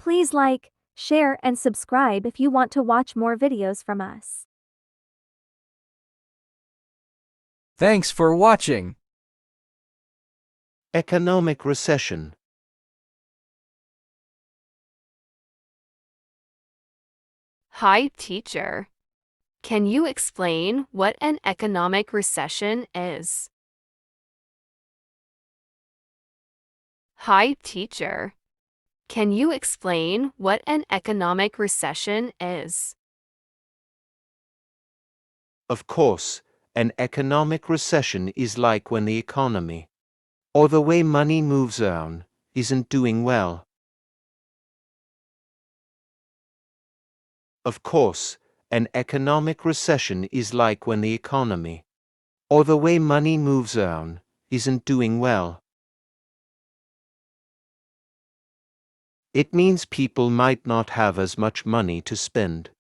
Please like, share and subscribe if you want to watch more videos from us. Thanks for watching. Economic recession. Hi, teacher. Can you explain what an economic recession is? Hi, teacher. Can you explain what an economic recession is? Of course, an economic recession is like when the economy, or the way money moves around, isn't doing well. Of course, an economic recession is like when the economy, or the way money moves around, isn't doing well. It means people might not have as much money to spend.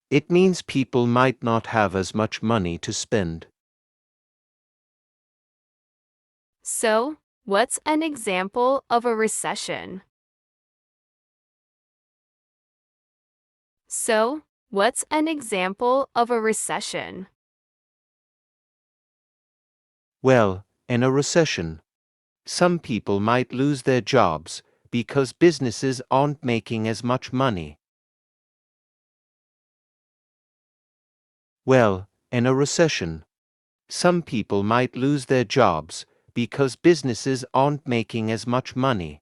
It means people might not have as much money to spend. So, what's an example of a recession? So, what's an example of a recession? Well, in a recession, some people might lose their jobs because businesses aren't making as much money. Well, in a recession, some people might lose their jobs because businesses aren't making as much money.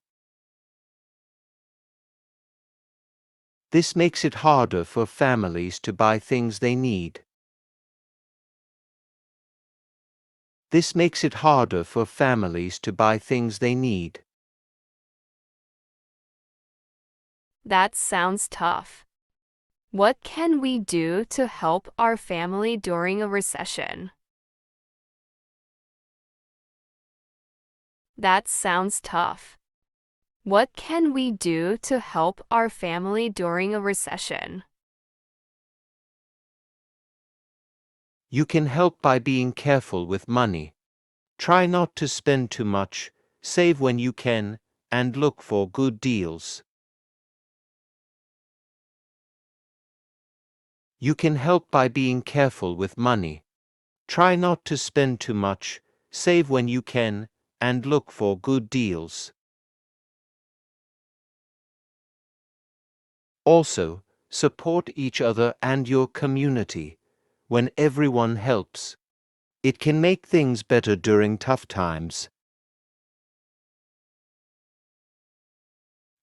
This makes it harder for families to buy things they need. This makes it harder for families to buy things they need. That sounds tough. What can we do to help our family during a recession? That sounds tough. What can we do to help our family during a recession? You can help by being careful with money. Try not to spend too much, save when you can, and look for good deals. You can help by being careful with money. Try not to spend too much, save when you can, and look for good deals. Also, support each other and your community. When everyone helps, it can make things better during tough times.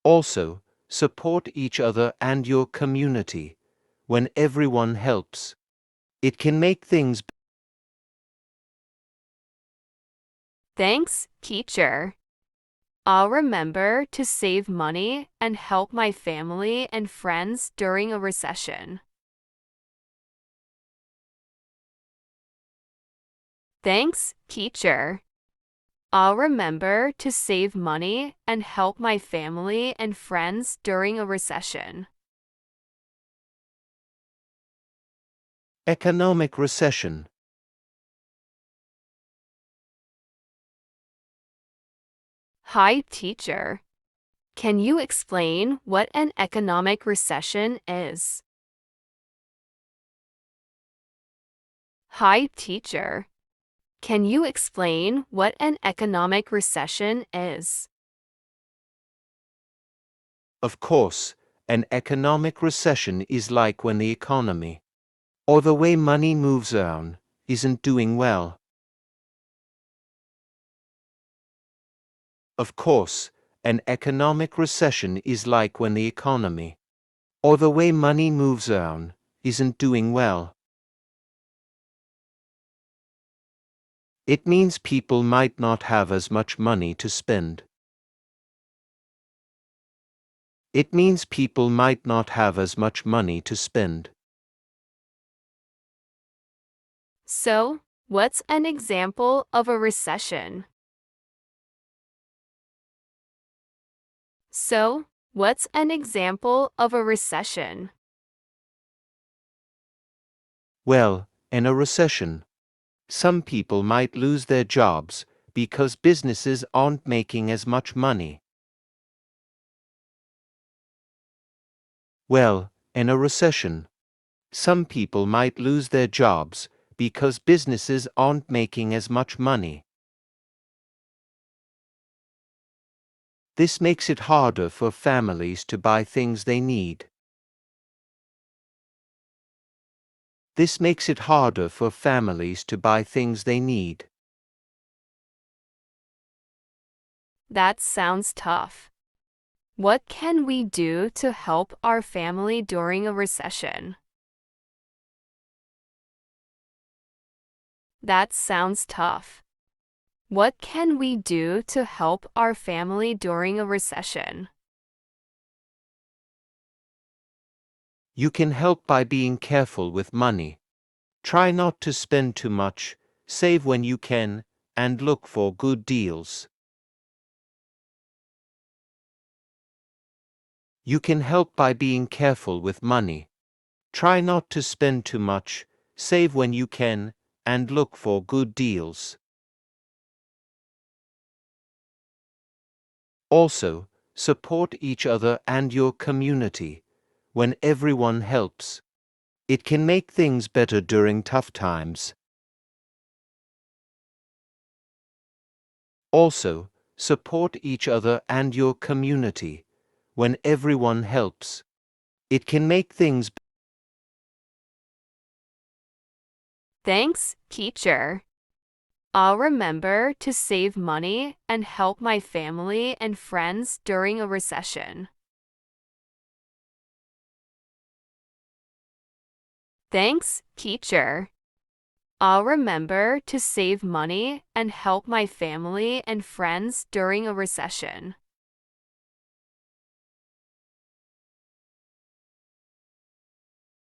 Also, support each other and your community. When everyone helps, it can make things better. Thanks, teacher. I'll remember to save money and help my family and friends during a recession. Thanks, teacher. I'll remember to save money and help my family and friends during a recession. Economic recession. Hi, teacher. Can you explain what an economic recession is? Hi, teacher. Can you explain what an economic recession is? Of course, an economic recession is like when the economy, or the way money moves around, isn't doing well. Of course, an economic recession is like when the economy, or the way money moves around, isn't doing well. It means people might not have as much money to spend. It means people might not have as much money to spend. So, what's an example of a recession? So, what's an example of a recession? Well, in a recession, some people might lose their jobs because businesses aren't making as much money. Well, in a recession, some people might lose their jobs because businesses aren't making as much money. This makes it harder for families to buy things they need. This makes it harder for families to buy things they need. That sounds tough. What can we do to help our family during a recession? That sounds tough. What can we do to help our family during a recession? You can help by being careful with money. Try not to spend too much, save when you can, and look for good deals. You can help by being careful with money. Try not to spend too much, save when you can, and look for good deals. Also, support each other and your community. When everyone helps, it can make things better during tough times. Also, support each other and your community. When everyone helps, it can make things better. Thanks, teacher. I'll remember to save money and help my family and friends during a recession. Thanks, teacher. I'll remember to save money and help my family and friends during a recession.